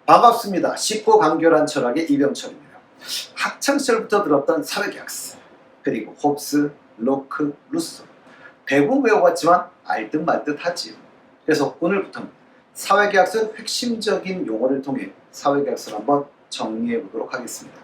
반갑습니다. 쉽고 간결한 철학의 이병철입니다. 학창시절부터 들었던 사회계약서, 그리고 홉스, 로크, 루소 대부분 외워봤지만 알듯 말듯 하지요. 그래서 오늘부터는 사회계약서의 핵심적인 용어를 통해 사회계약서를 한번 정리해 보도록 하겠습니다.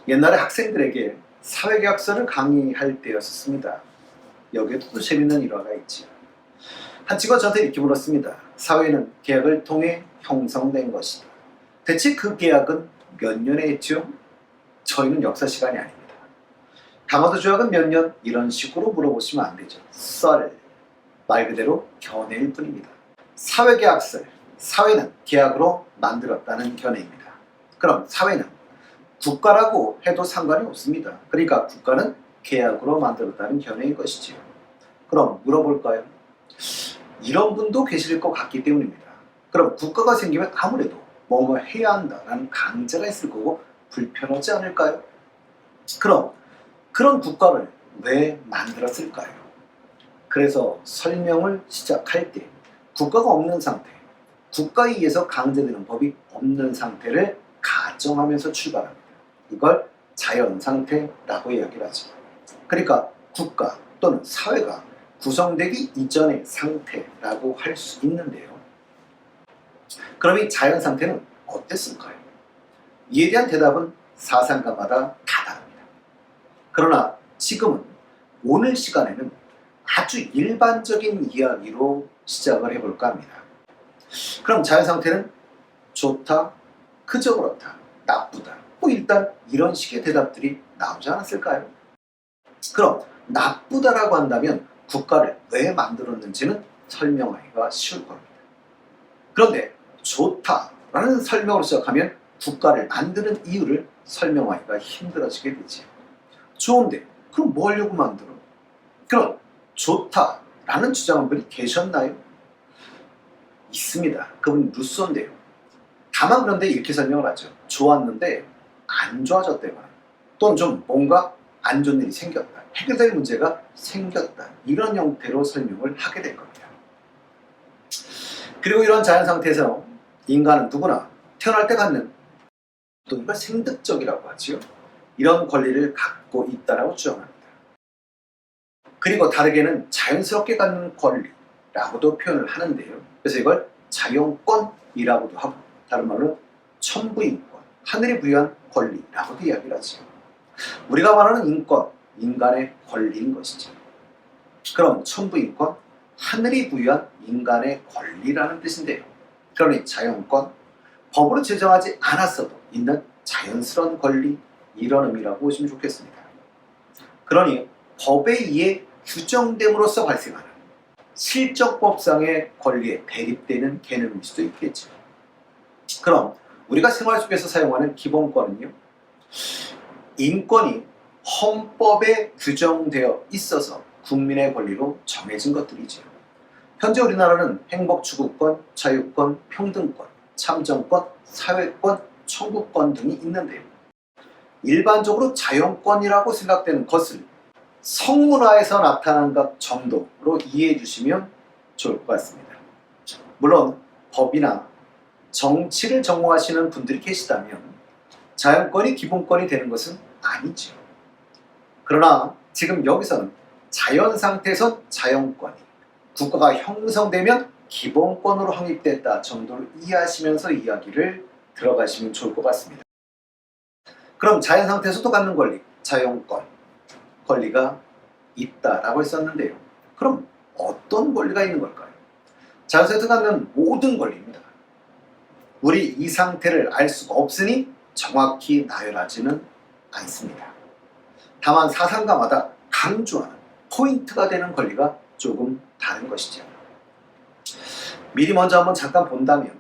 옛날에 학생들에게 사회계약서를 강의할 때였습니다. 여기에도 또 재밌는 일화가 있지요. 한 친구가 저한테 이렇게 물었습니다. 사회는 계약을 통해 형성된 것이다. 대체 그 계약은 몇 년에 했죠? 저희는 역사 시간이 아닙니다. 강화도 조약은 몇 년? 이런 식으로 물어보시면 안 되죠. 말 그대로 견해일 뿐입니다. 사회계약서, 사회는 계약으로 만들었다는 견해입니다. 그럼 사회는 국가라고 해도 상관이 없습니다. 그러니까 국가는 계약으로 만들었다는 견해인 것이지요. 그럼 물어볼까요? 이런 분도 계실 것 같기 때문입니다. 그럼 국가가 생기면 아무래도 뭐뭐 해야 한다라는 강제가 있을 거고 불편하지 않을까요? 그럼 그런 국가를 왜 만들었을까요? 그래서 설명을 시작할 때 국가가 없는 상태, 국가에 의해서 강제되는 법이 없는 상태를 가정하면서 출발합니다. 이걸 자연상태라고 이야기를 하죠. 그러니까 국가 또는 사회가 구성되기 이전의 상태라고 할 수 있는데요. 그럼 이 자연상태는 어땠을까요? 이에 대한 대답은 사상가마다 다 다릅니다. 그러나 지금은 오늘 시간에는 아주 일반적인 이야기로 시작을 해볼까 합니다. 그럼 자연상태는 좋다, 그저 그렇다, 나쁘다, 일단 이런 식의 대답들이 나오지 않았을까요? 그럼 나쁘다라고 한다면 국가를 왜 만들었는지는 설명하기가 쉬울 겁니다. 그런데 좋다라는 설명으로 시작하면 국가를 만드는 이유를 설명하기가 힘들어지게 되지. 좋은데 그럼 뭐 하려고 만들어? 그럼 좋다라는 주장한 분이 계셨나요? 있습니다. 그분이 루소인데요. 다만 그런데 이렇게 설명을 하죠. 좋았는데 안 좋아졌다거나 또는 좀 뭔가 안 좋은 일이 생겼다, 해결될 문제가 생겼다, 이런 형태로 설명을 하게 될 겁니다. 그리고 이런 자연 상태에서 인간은 누구나 태어날 때 갖는, 또 이걸 생득적이라고 하지요. 이런 권리를 갖고 있다라고 주장합니다. 그리고 다르게는 자연스럽게 갖는 권리라고도 표현을 하는데요. 그래서 이걸 자연권이라고도 하고, 다른 말로 천부인권, 하늘이 부여한 권리라고도 이야기를 하죠. 우리가 말하는 인권, 인간의 권리인 것이죠. 그럼 천부인권, 하늘이 부여한 인간의 권리라는 뜻인데요. 그러니 자연권, 법으로 제정하지 않았어도 있는 자연스러운 권리, 이런 의미라고 보시면 좋겠습니다. 그러니 법에 의해 규정됨으로써 발생하는 실적법상의 권리에 대립되는 개념일 수도 있겠죠. 그럼 우리가 생활 속에서 사용하는 기본권은요, 인권이 헌법에 규정되어 있어서 국민의 권리로 정해진 것들이죠. 현재 우리나라는 행복추구권, 자유권, 평등권, 참정권, 사회권, 청구권 등이 있는데요. 일반적으로 자연권이라고 생각되는 것을 성문화에서 나타난 것 정도로 이해해 주시면 좋을 것 같습니다. 물론 법이나 정치를 전공하시는 분들이 계시다면 자연권이 기본권이 되는 것은 아니죠. 그러나 지금 여기서는 자연 상태에서 자연권이 국가가 형성되면 기본권으로 확립됐다 정도로 이해하시면서 이야기를 들어가시면 좋을 것 같습니다. 그럼 자연 상태에서도 갖는 권리, 자연권, 권리가 있다라고 했었는데요. 그럼 어떤 권리가 있는 걸까요? 자연 상태에서 갖는 모든 권리입니다. 우리 이 상태를 알 수가 없으니 정확히 나열하지는 않습니다. 다만 사상가마다 강조하는 포인트가 되는 권리가 조금 다른 것이죠. 미리 먼저 한번 잠깐 본다면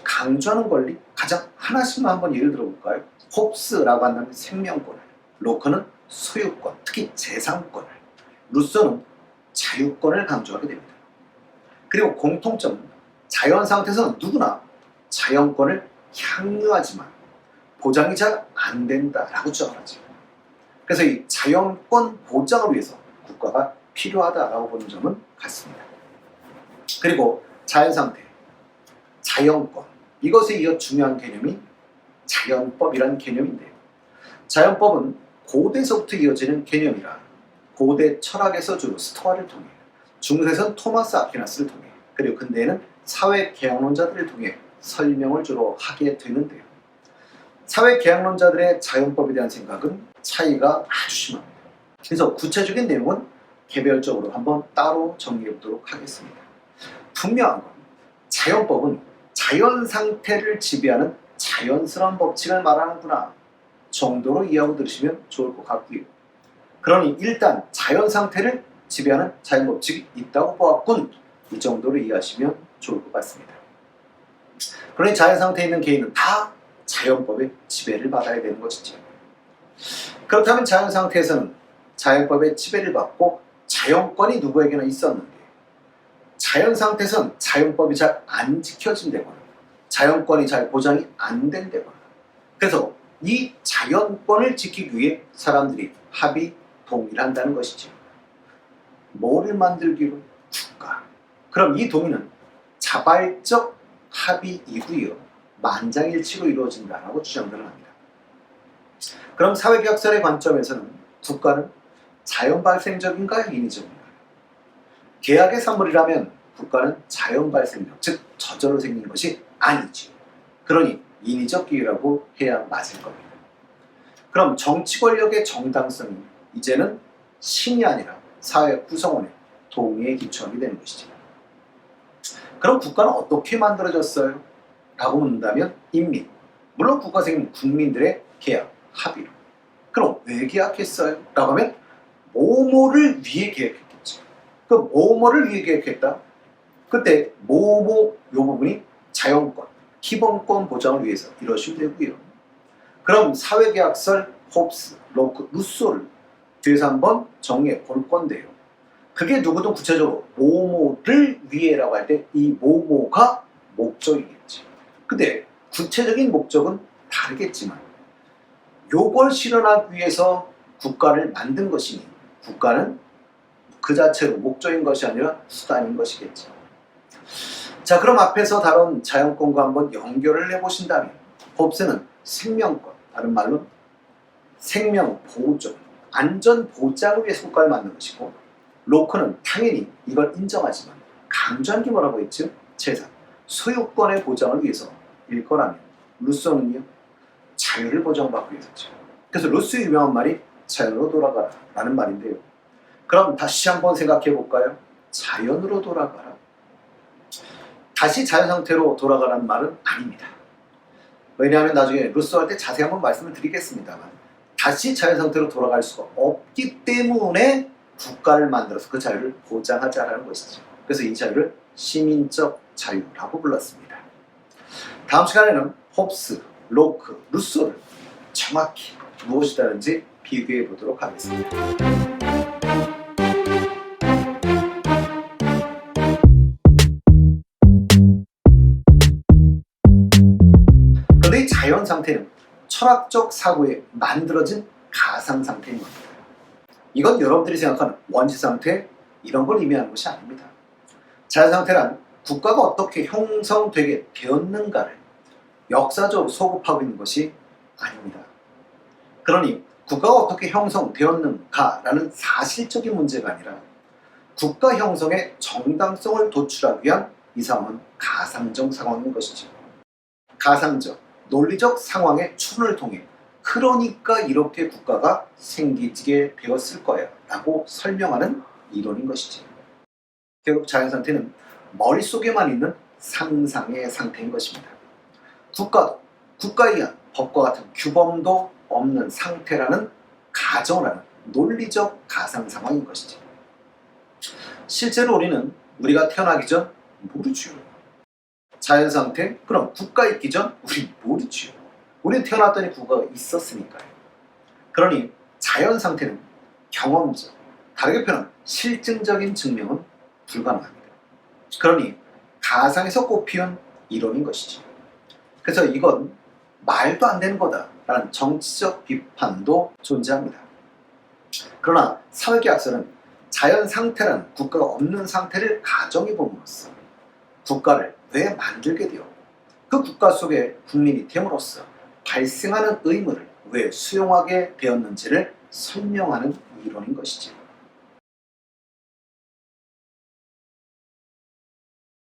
강조하는 권리 가장 하나씩만 한번 예를 들어볼까요? 홉스라고 한다면 생명권을, 로크는 소유권, 특히 재산권을, 루소는 자유권을 강조하게 됩니다. 그리고 공통점은 자연 상태에서는 누구나 자연권을 향유하지만 보장이 잘 안 된다라고 주장하죠. 그래서 이 자연권 보장을 위해서 국가가 필요하다라고 보는 점은 같습니다. 그리고 자연상태, 자연권, 이것에 이어 중요한 개념이 자연법이라는 개념인데요. 자연법은 고대서부터 이어지는 개념이라 고대 철학에서 주로 스토아를 통해, 중세에서는 토마스 아퀴나스를 통해, 그리고 근대에는 사회개혁론자들을 통해 설명을 주로 하게 되는데요. 사회개혁론자들의 자연법에 대한 생각은 차이가 아주 심합니다. 그래서 구체적인 내용은 개별적으로 한번 따로 정리해 보도록 하겠습니다. 분명한 건 자연법은 자연 상태를 지배하는 자연스러운 법칙을 말하는구나 정도로 이해하고 들으시면 좋을 것 같고요. 그러니 일단 자연 상태를 지배하는 자연 법칙이 있다고 보았군, 이 정도로 이해하시면 좋을 것 같습니다. 그러니 자연 상태에 있는 개인은 다 자연법의 지배를 받아야 되는 것이죠. 그렇다면 자연 상태에서는 자연법의 지배를 받고 자연권이 누구에게나 있었는데, 자연 상태에서는 자연법이 잘 안 지켜진다거나 자연권이 잘 보장이 안 된다거나, 그래서 이 자연권을 지키기 위해 사람들이 합의, 동의를 한다는 것이죠. 뭐를 만들기로? 국가. 그럼 이 동의는 자발적 합의이고요, 만장일치로 이루어진다라고 주장을 합니다. 그럼 사회계약설의 관점에서는 국가는 자연 발생적인가요, 인위적인가요? 계약의 산물이라면 국가는 자연 발생적, 즉 저절로 생긴 것이 아니죠. 그러니 인위적 기회라고 해야 맞을 겁니다. 그럼 정치 권력의 정당성이 이제는 신이 아니라 사회 구성원의 동의에 기초하게 되는 것이죠. 그럼 국가는 어떻게 만들어졌어요? 라고 묻는다면 인민, 물론 국가 생긴 국민들의 계약, 합의로. 그럼 왜 계약했어요? 라고 하면 뭐뭐를 위해 계약했겠죠. 그 뭐뭐를 위해 계약했다? 그때 뭐뭐 요 부분이 자연권, 기본권 보장을 위해서 이러시면 되고요. 그럼 사회계약설, 홉스, 로크, 루소를 뒤에서 한번 정리해 볼 건데요. 그게 누구든 구체적으로 뭐뭐를 위해라고 할 때 이 뭐뭐가 목적이겠지. 근데 구체적인 목적은 다르겠지만 요걸 실현하기 위해서 국가를 만든 것이니 국가는 그 자체로 목적인 것이 아니라 수단인 것이겠죠. 자, 그럼 앞에서 다룬 자연권과 한번 연결을 해보신다면 홉스는 생명권, 다른 말로 생명 보존, 안전 보장을 위해서 국가를 만든 것이고, 로크는 당연히 이걸 인정하지만 강조한 게 뭐라고 했죠? 재산, 소유권의 보장을 위해서 일 거라면, 루소는요 자유를 보장받기 위해서죠. 그래서 루소의 유명한 말이 자연으로 돌아가라 라는 말인데요. 그럼 다시 한번 생각해 볼까요? 자연으로 돌아가라. 다시 자연 상태로 돌아가라는 말은 아닙니다. 왜냐하면 나중에 루소 할 때 자세히 한번 말씀을 드리겠습니다만, 다시 자연 상태로 돌아갈 수가 없기 때문에 국가를 만들어서 그 자유를 보장하자라는 것이죠. 그래서 이 자유를 시민적 자유라고 불렀습니다. 다음 시간에는 홉스, 로크, 루소를 정확히 무엇이 다른지 비교해 보도록 하겠습니다. 그런데 이 자연 상태는 철학적 사고에 만들어진 가상 상태인 겁니다. 이건 여러분들이 생각하는 원시 상태 이런 걸 의미하는 것이 아닙니다. 자연 상태란 국가가 어떻게 형성되게 되었는가를 역사적으로 소급하고 있는 것이 아닙니다. 그러니 국가가 어떻게 형성되었는가라는 사실적인 문제가 아니라 국가 형성의 정당성을 도출하기 위한 이 상황은 가상적 상황인 것이죠. 가상적, 논리적 상황의 추론을 통해 그러니까 이렇게 국가가 생기게 되었을 거야 라고 설명하는 이론인 것이지. 결국 자연상태는 머릿속에만 있는 상상의 상태인 것입니다. 국가도 국가에 의한 법과 같은 규범도 없는 상태라는 가정을 하는 논리적 가상 상황인 것이지. 실제로 우리가 태어나기 전 모르죠. 자연상태? 그럼 국가 있기 전 우리 모르죠. 우리는 태어났더니 국가가 있었으니까요. 그러니 자연상태는 경험적, 다르게 표현하면 실증적인 증명은 불가능합니다. 그러니 가상에서 꽃피운 이론인 것이죠. 그래서 이건 말도 안 되는 거다라는 정치적 비판도 존재합니다. 그러나 사회계약서는 자연 상태란 국가가 없는 상태를 가정해 봄으로써 국가를 왜 만들게 되었고 그 국가 속에 국민이 됨으로써 발생하는 의무를 왜 수용하게 되었는지를 설명하는 이론인 것이지.